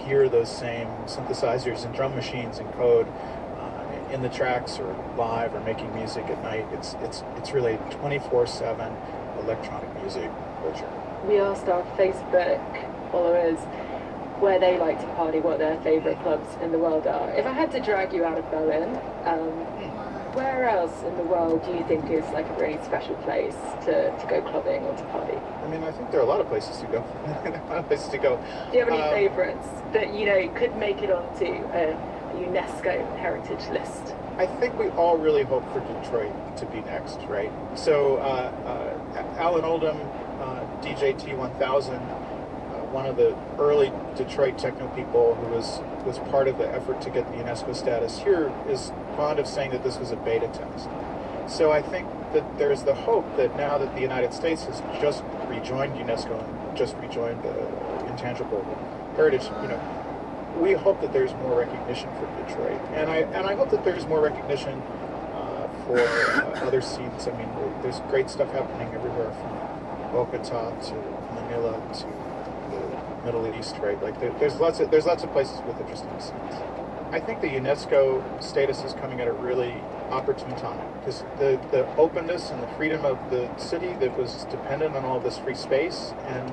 hear those same synthesizers and drum machines and code in the tracks or live or making music at night. It's really 24/7 electronic music culture. We asked our Facebook followers where they like to party, what their favourite clubs in the world are. If I had to drag you out of Berlin, where else in the world do you think is like a really special place to go clubbing or to party? I mean, I think there are a lot of places to go. A lot of places to go. Do you have any favourites that, you know, could make it onto a UNESCO heritage list? I think we all really hope for Detroit to be next, right? So Alan Oldham, DJ T1000, one of the early Detroit techno people who was part of the effort to get the UNESCO status here, is fond of saying that this was a beta test. So I think that there's the hope that now that the United States has just rejoined UNESCO and just rejoined the intangible heritage, you know, we hope that there's more recognition for Detroit, and I hope that there's more recognition for other scenes. I mean, there's great stuff happening everywhere from Bogota to Manila to the Middle East, right? Like there's lots of places with interesting scenes. I think the UNESCO status is coming at a really opportune time because the openness and the freedom of the city that was dependent on all this free space and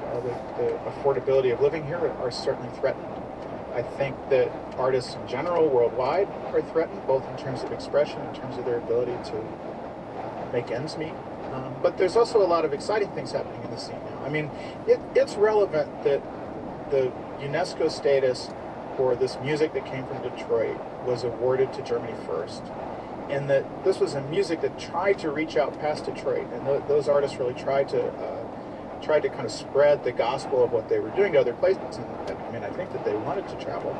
the affordability of living here are certainly threatened. I think that artists in general worldwide are threatened, both in terms of expression, in terms of their ability to make ends meet. But there's also a lot of exciting things happening in the scene now. I mean, it's relevant that the UNESCO status for this music that came from Detroit was awarded to Germany first, and that this was a music that tried to reach out past Detroit, and those artists really tried to kind of spread the gospel of what they were doing to other places. And I mean, I think that they wanted to travel,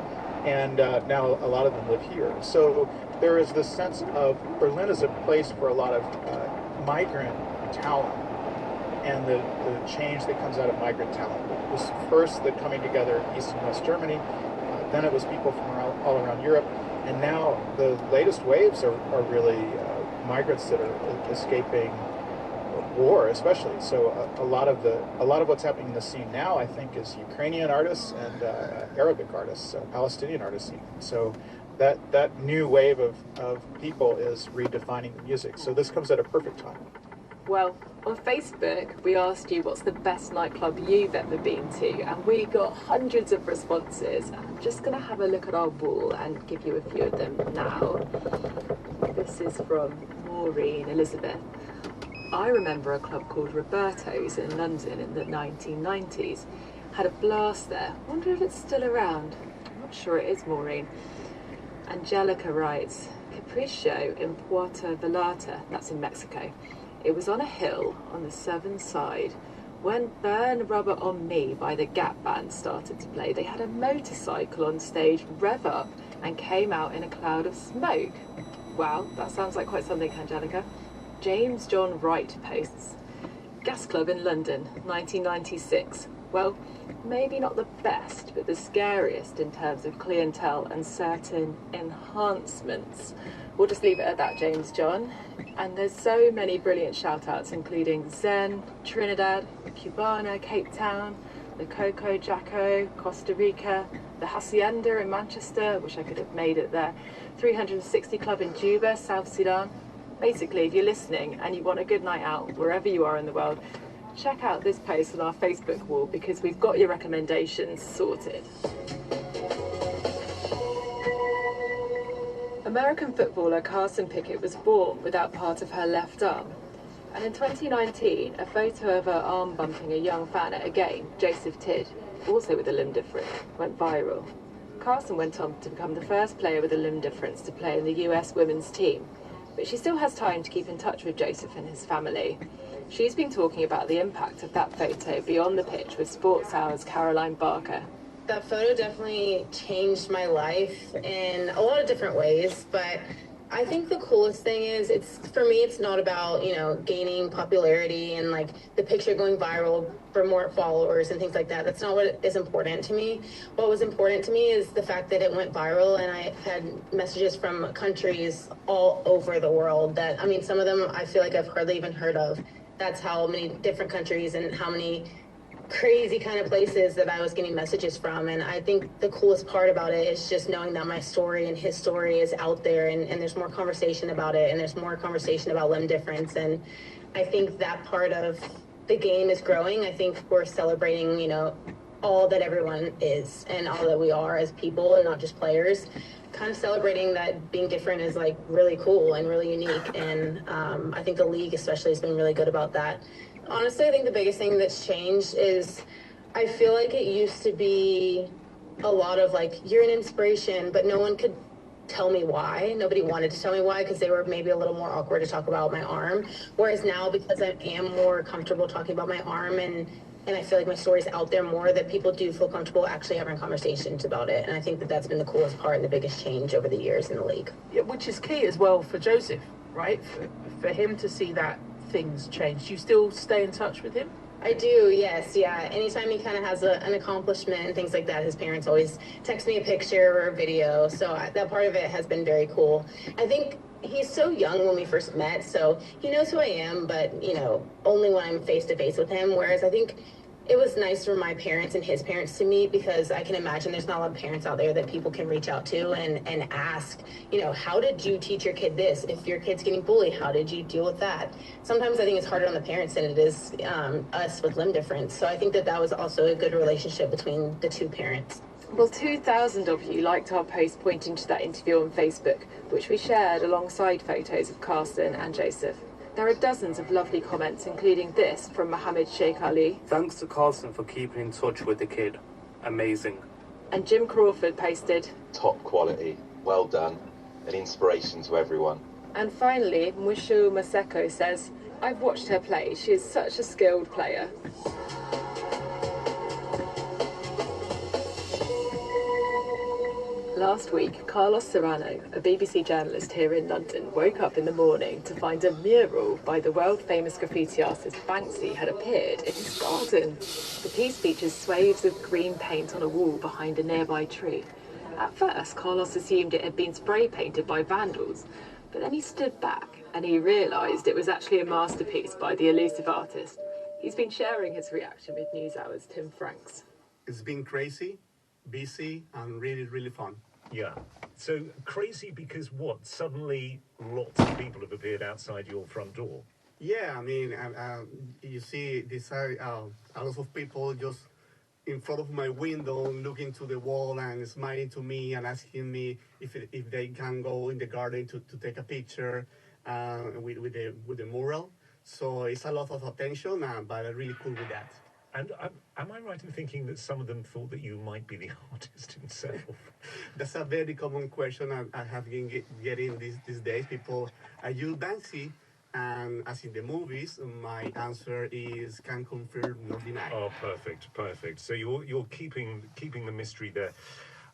and now a lot of them live here. So there is this sense of Berlin is a place for a lot of migrant talent, and the change that comes out of migrant talent. It was first the coming together of East and West Germany, then it was people from all around Europe, and now the latest waves are really migrants that are escaping war, especially. So a lot of what's happening in the scene now, I think, is Ukrainian artists and Arabic artists, Palestinian artists. So that new wave of people is redefining the music. So this comes at a perfect time. Well, on Facebook, we asked you what's the best nightclub you've ever been to, and we got hundreds of responses. I'm just going to have a look at our wall and give you a few of them now. This is from Maureen Elizabeth. I remember a club called Roberto's in London in the 1990s. Had a blast there. Wonder if it's still around. I'm not sure it is, Maureen. Angelica writes, Capricho in Puerto Vallarta, that's in Mexico. It was on a hill on the Severn side. When Burn Rubber on Me by the Gap Band started to play, they had a motorcycle on stage rev up and came out in a cloud of smoke. Wow, that sounds like quite something, Angelica. James John Wright posts, Gas Club in London, 1996. Well, maybe not the best, but the scariest in terms of clientele and certain enhancements. We'll just leave it at that, James John. And there's so many brilliant shout-outs, including Zen, Trinidad, Cubana, Cape Town, the Coco Jacko, Costa Rica, the Hacienda in Manchester, wish I could have made it there, 360 Club in Juba, South Sudan. Basically, if you're listening and you want a good night out, wherever you are in the world, check out this post on our Facebook wall because we've got your recommendations sorted. American footballer Carson Pickett was born without part of her left arm. And in 2019, a photo of her arm bumping a young fan at a game, Joseph Tidd, also with a limb difference, went viral. Carson went on to become the first player with a limb difference to play in the US women's team. But she still has time to keep in touch with Joseph and his family. She's been talking about the impact of that photo beyond the pitch with Sports Hour's Caroline Barker. That photo definitely changed my life in a lot of different ways, but I think the coolest thing is for me it's not about, gaining popularity and like the picture going viral for more followers and things like that. That's not what is important to me. What was important to me is the fact that it went viral and I had messages from countries all over the world that, some of them I feel like I've hardly even heard of. That's how many different countries and how many crazy kind of places that I was getting messages from. And I think the coolest part about it is just knowing that my story and his story is out there, and there's more conversation about it, and there's more conversation about limb difference. And I think that part of the game is growing. I think we're celebrating, you know, all that everyone is and all that we are as people and not just players. Kind of celebrating that being different is like really cool and really unique. And I think the league especially has been really good about that. Honestly, I think the biggest thing that's changed is I feel like it used to be a lot of like, you're an inspiration, but no one could tell me why. Nobody wanted to tell me why because they were maybe a little more awkward to talk about my arm. Whereas now, because I am more comfortable talking about my arm and I feel like my story's out there more, that people do feel comfortable actually having conversations about it. And I think that that's been the coolest part and the biggest change over the years in the league. Yeah, which is key as well for Joseph, right? For him to see that things change. Do you still stay in touch with him? I do, yes, yeah. Anytime he kind of has an accomplishment and things like that, his parents always text me a picture or a video. So that part of it has been very cool. I think he's so young when we first met, so he knows who I am, but, you know, only when I'm face to face with him. Whereas I think it was nice for my parents and his parents to meet, because I can imagine there's not a lot of parents out there that people can reach out to and ask, you know, how did you teach your kid this? If your kid's getting bullied, how did you deal with that? Sometimes I think it's harder on the parents than it is us with limb difference. So I think that that was also a good relationship between the two parents. Well, 2,000 of you liked our post pointing to that interview on Facebook, which we shared alongside photos of Carson and Joseph. There are dozens of lovely comments, including this from Mohammed Sheikh Ali. Thanks to Carson for keeping in touch with the kid. Amazing. And Jim Crawford posted, top quality, well done, an inspiration to everyone. And finally, Mushu Maseko says, I've watched her play. She is such a skilled player. Last week, Carlos Serrano, a BBC journalist here in London, woke up in the morning to find a mural by the world-famous graffiti artist Banksy had appeared in his garden. The piece features swathes of green paint on a wall behind a nearby tree. At first, Carlos assumed it had been spray painted by vandals, but then he stood back and he realised it was actually a masterpiece by the elusive artist. He's been sharing his reaction with NewsHour's Tim Franks. It's been crazy, busy, and really, really fun. Yeah. So crazy because what? Suddenly lots of people have appeared outside your front door. Yeah, I mean, you see this a lot of people just in front of my window looking to the wall and smiling to me and asking me if they can go in the garden to take a picture with the mural. So it's a lot of attention, but I'm really cool with that. And am I right in thinking that some of them thought that you might be the artist himself? That's a very common question I have been getting these days. People, are you Banksy? And as in the movies, my answer is can confirm, not deny. Oh, perfect, perfect. So you're keeping the mystery there.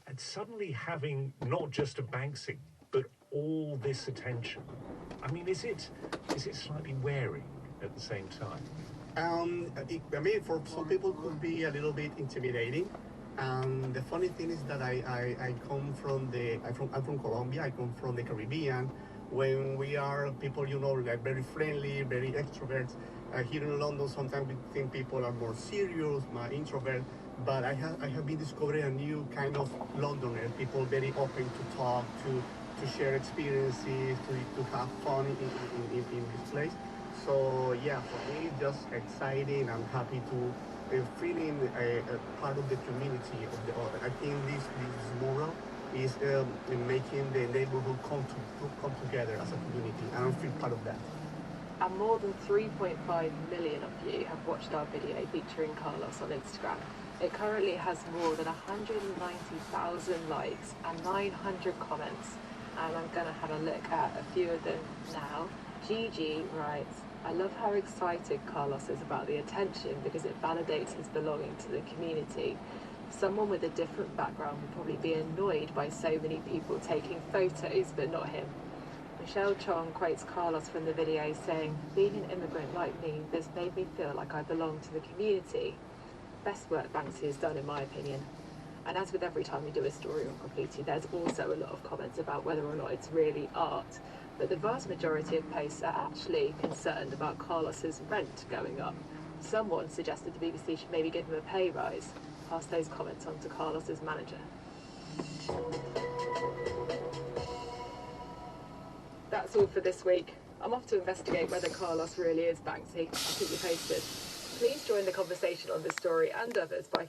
And suddenly having not just a Banksy, but all this attention. I mean, is it slightly wearing at the same time? I mean, for some people it could be a little bit intimidating. And the funny thing is that I come from I'm from Colombia. I come from the Caribbean. When we are people, you know, like very friendly, very extroverts. Here in London, sometimes we think people are more serious, more introvert. But I have been discovering a new kind of Londoner. People very open to talk, to share experiences, to have fun in this place. So yeah, for me, just exciting. I'm happy to feeling a part of the community of the other. I think this mural is making the neighborhood come together as a community, and I feel part of that. And more than 3.5 million of you have watched our video featuring Carlos on Instagram. It currently has more than 190,000 likes and 900 comments. And I'm going to have a look at a few of them now. Gigi writes, I love how excited Carlos is about the attention because it validates his belonging to the community. Someone with a different background would probably be annoyed by so many people taking photos, but not him. Michelle Chong quotes Carlos from the video saying, being an immigrant like me, this made me feel like I belong to the community. Best work Banksy has done in my opinion. And as with every time we do a story on graffiti, there's also a lot of comments about whether or not it's really art. But the vast majority of posts are actually concerned about Carlos's rent going up. Someone suggested the BBC should maybe give him a pay rise. Pass those comments on to Carlos's manager. That's all for this week. I'm off to investigate whether Carlos really is Banksy. I'll keep you posted. Please join the conversation on this story and others by